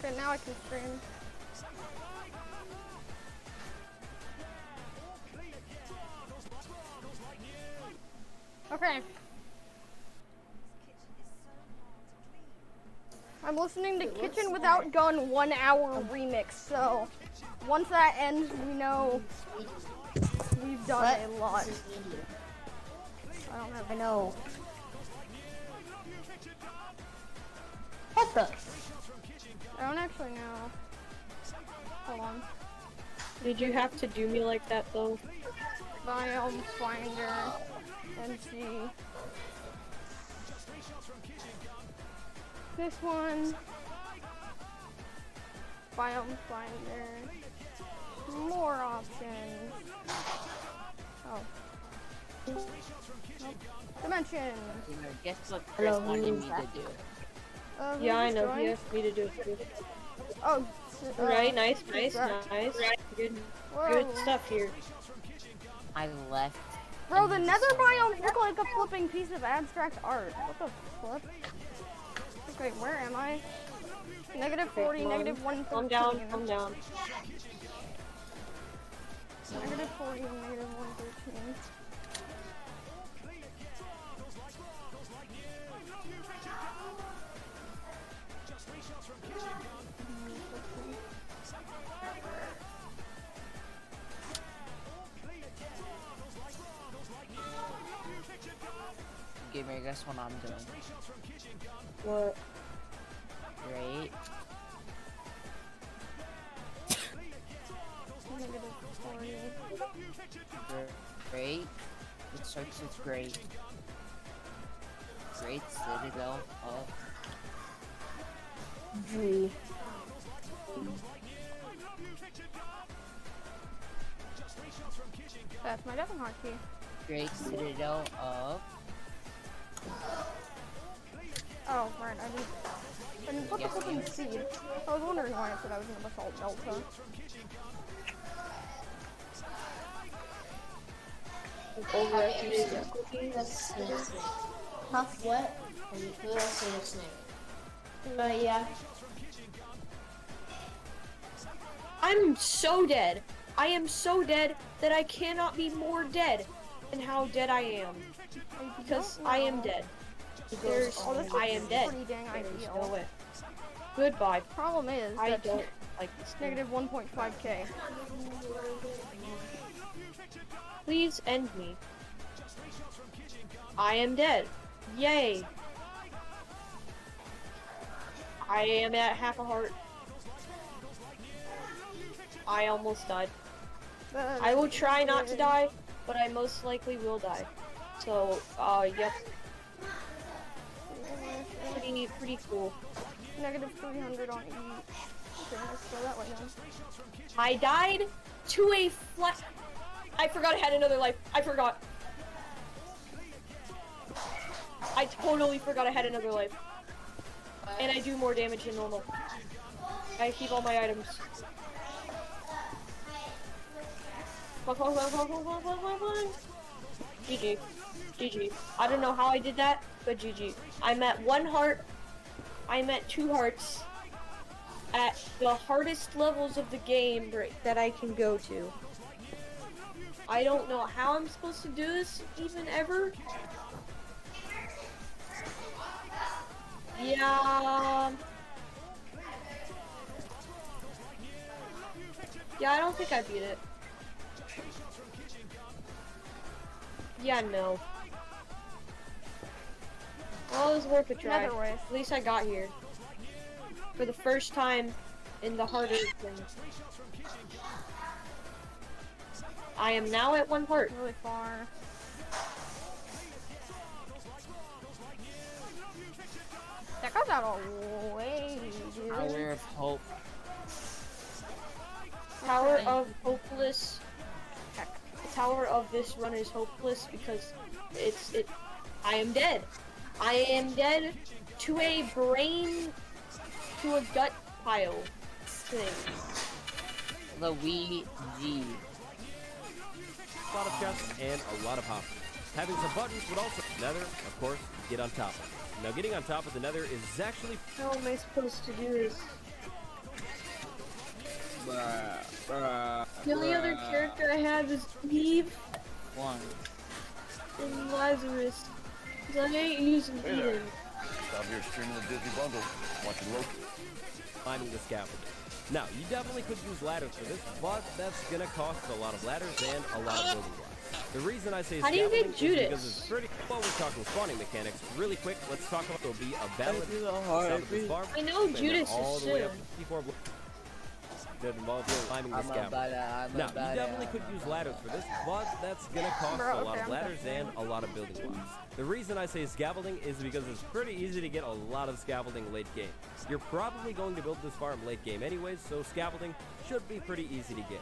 Okay, now I can stream. Okay. I'm listening to Kitchen Without Gun 1 hour remix, so once that ends, we know we've done a lot. I don't know. I know. What the? I don't actually know. Hold on. Did you have to do me like that though? Biome Finder. MC. This one. Biome Finder. More options. Oh. Nope. Dimension. Guess what Chris wanted me to do? Yeah, I who's know. joined? He asked me to do it too. Oh. Right, nice. Right. Good Whoa. stuff here. I left. Bro, the nether biomes look like a flipping piece of abstract art. What the flip? Okay, where am I? Negative 40, Come on. negative 113. Calm down, calm down. Negative 40, negative 113. Gamer, guess what I'm doing? What? Great. Negative 40. Great. It starts with great. Great Citadel of G. That's my Devon hotkey. Great Citadel of Oh, right, I didn't put the flipping seed. I was wondering why I said I was in the Basalt Delta. Overestimated cooking. That's huh? What? Who else said a snake? Yeah. I'm so dead. I am so dead that I cannot be more dead than how dead I am. Because I am dead. There's, Oh, this I is am dead. pretty dang There's ideal. no way. Goodbye. Problem is I that don't like this thing. negative 1.5k. Please end me. I am dead. Yay. I am at half a heart. I almost died. I will try not to die, but I most likely will die. So, yep. Pretty cool. Negative 300 on E. Okay, let's go that way now. I died to a flat. I forgot I had another life. I forgot. I totally forgot I had another life. And I do more damage than normal. I keep all my items. GG. GG. I don't know how I did that, but GG. I'm at 1 heart. I'm at 2 hearts. At the hardest levels of the game that I can go to. I don't know how I'm supposed to do this even ever. Yeah. Yeah, I don't think I beat it. Yeah, no. Well, it was worth a try. Nether Wave. At least I got here. For the first time in the harder thing. I am now at 1 heart. Really far. That goes out a way, dude. Tower of Hope. Tower of Hopeless. The tower of this run is hopeless because I am dead. I am dead to a brain, to a gut pile thing. Luigi. A lot of chests and a lot of hoppers. Having some buttons would also nether, of course, get on top of. Now getting on top of the nether is actually How am I supposed to do this? The only other character I have is Eve One. and Lazarus. 'Cause I ain't using either. Stop here streaming the Disney bundle. Watching Loki. Climbing the scaffolding. Now, you definitely could use ladders for this, but that's gonna cost a lot of ladders and a lot of building blocks. The reason I say How do you get scaffolding is Judas? because it's pretty. While we're talking spawning mechanics, really quick, let's talk about there'll be a balance do the south hard of this beat. farm. I know and then Judas all is the way up soon. to 54 that involve climbing the I'm a scaffolding. bada, Now, you definitely could use ladders for this, but that's gonna cost Bro, a lot okay, of I'm ladders and a lot of building blocks. The reason I say scaffolding is because it's pretty easy to get a lot of scaffolding late game. You're probably going to build this farm late game anyways, so scaffolding should be pretty easy to get.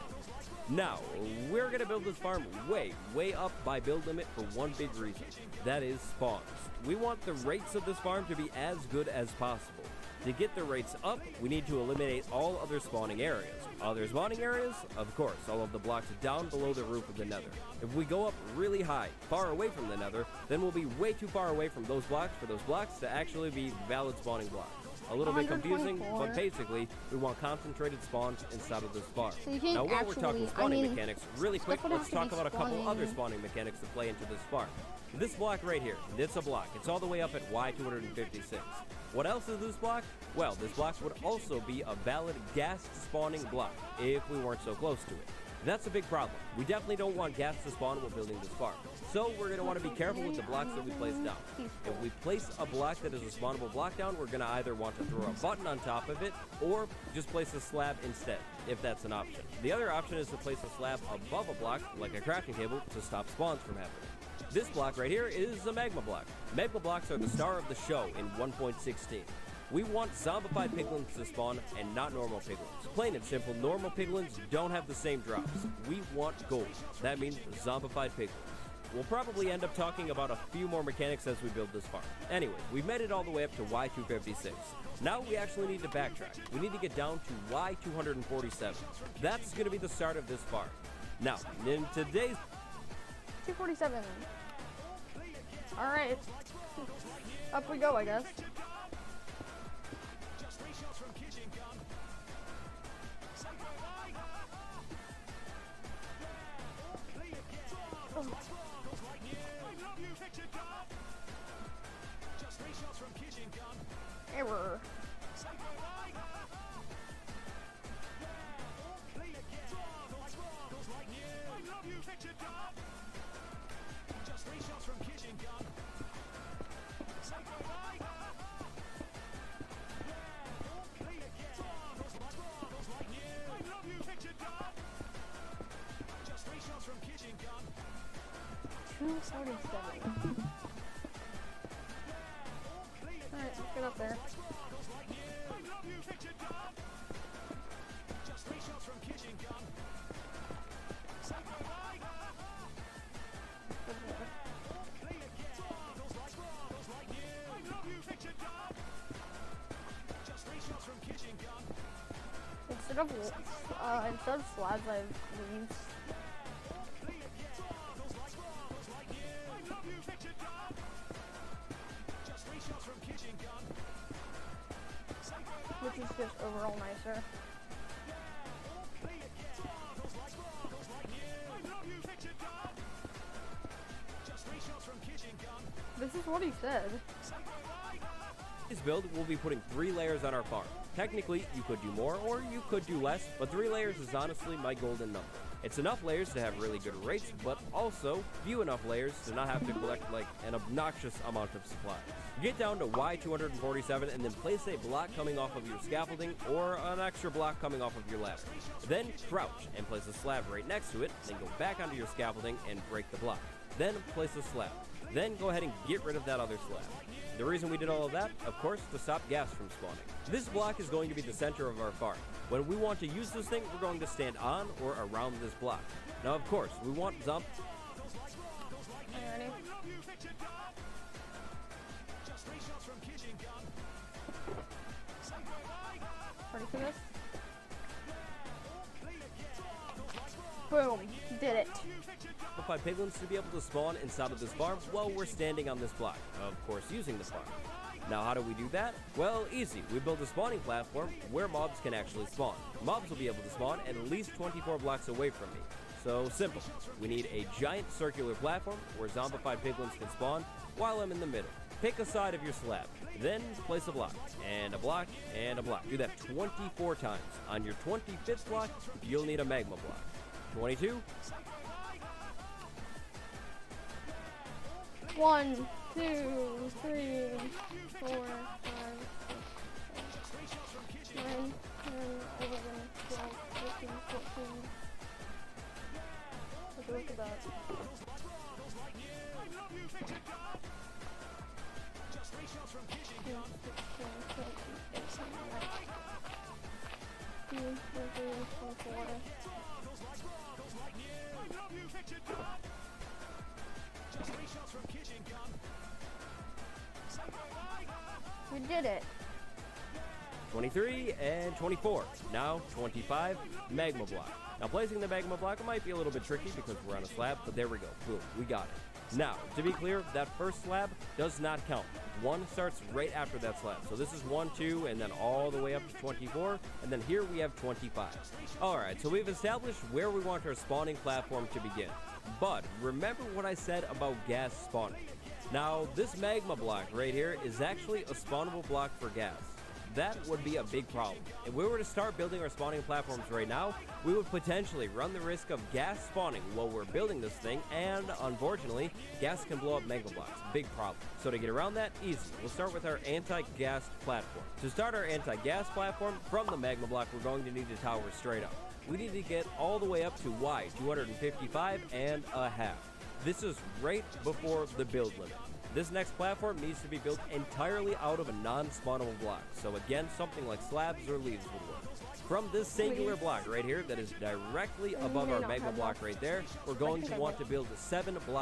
Now, we're gonna build this farm way up by build limit for one big reason. That is spawns. We want the rates of this farm to be as good as possible. To get the rates up, we need to eliminate all other spawning areas. Other spawning areas? Of course, all of the blocks down below the roof of the nether. If we go up really high, far away from the nether, then we'll be way too far away from those blocks for those blocks to actually be valid spawning blocks. A little bit confusing, 124. but basically, we want concentrated spawns inside of this farm. So you can't Now, while we're actually- talking I spawning mean, mechanics, really quick, stuff would let's have to talk be about a couple spawning. other spawning mechanics to play into this farm. This block right here, it's a block. It's all the way up at Y256. What else is this block? Well, this block would also be a valid ghast spawning block if we weren't so close to it. That's a big problem. We definitely don't want ghast to spawn while building this farm. So we're going to want to be careful with the blocks that we place down. If we place a block that is a spawnable block down, we're going to either want to throw a button on top of it or just place a slab instead, if that's an option. The other option is to place a slab above a block, like a crafting table, to stop spawns from happening. This block right here is a magma block. Magma blocks are the star of the show in 1.16. We want zombified piglins to spawn and not normal piglins. Plain and simple, normal piglins don't have the same drops. We want gold. That means zombified piglins. We'll probably end up talking about a few more mechanics as we build this farm. Anyway, we've made it all the way up to Y256. Now we actually need to backtrack. We need to get down to Y247. That's going to be the start of this farm. Now, in today's 247. Alright. Up we go, I guess. Error. Alright, let's get up there. Instead of slabs, I have leaves. Which is just overall nicer. This is what he said. This build, we'll be putting 3 layers on our farm. Technically, you could do more or you could do less, but 3 layers is honestly my golden number. It's enough layers to have really good rates, but also few enough layers to not have to collect like an obnoxious amount of supplies. Get down to Y247 and then place a block coming off of your scaffolding or an extra block coming off of your ladder. Then crouch and place a slab right next to it, then go back onto your scaffolding and break the block. Then place a slab. Then go ahead and get rid of that other slab. The reason we did all of that, of course, to stop gas from spawning. This block is going to be the center of our farm. When we want to use this thing, we're going to stand on or around this block. Now, of course, we want Are you ready? Ready for this? Boom. Did it. zombified piglins to be able to spawn inside of this farm while we're standing on this block. Of course, using this farm. Now how do we do that? Well, easy. We build a spawning platform where mobs can actually spawn. Mobs will be able to spawn at least 24 blocks away from me. So simple. We need a giant circular platform where zombified piglins can spawn while I'm in the middle. Pick a side of your slab, then place a block, and a block, and a block. Do that 24 times. On your 25th block, you'll need a magma block. 22. 1, 2, 3, 4, 5, 6, 7, 9, 10, 11, 12, 13, 14. Take a look at that. 24. We did it. 23 and 24. Now 25, magma block. Now placing the magma block might be a little bit tricky because we're on a slab, but there we go. Boom, we got it. Now, to be clear, that first slab does not count. 1 starts right after that slab. So this is 1, 2, and then all the way up to 24, and then here we have 25. Alright, so we've established where we want our spawning platform to begin. But remember what I said about gas spawning. Now, this magma block right here is actually a spawnable block for gas. That would be a big problem. If we were to start building our spawning platforms right now, we would potentially run the risk of gas spawning while we're building this thing, and unfortunately, gas can blow up magma blocks. Big problem. So to get around that, easy. We'll start with our anti-gas platform. To start our anti-gas platform, from the magma block, we're going to need to tower straight up. We need to get all the way up to Y, 255 and a half. This is right before the build limit. This next platform needs to be built entirely out of a non-spawnable block. So again, something like slabs or leaves would work. From this singular block right here that is directly above our magma block right there, we're going to want to build 7 blocks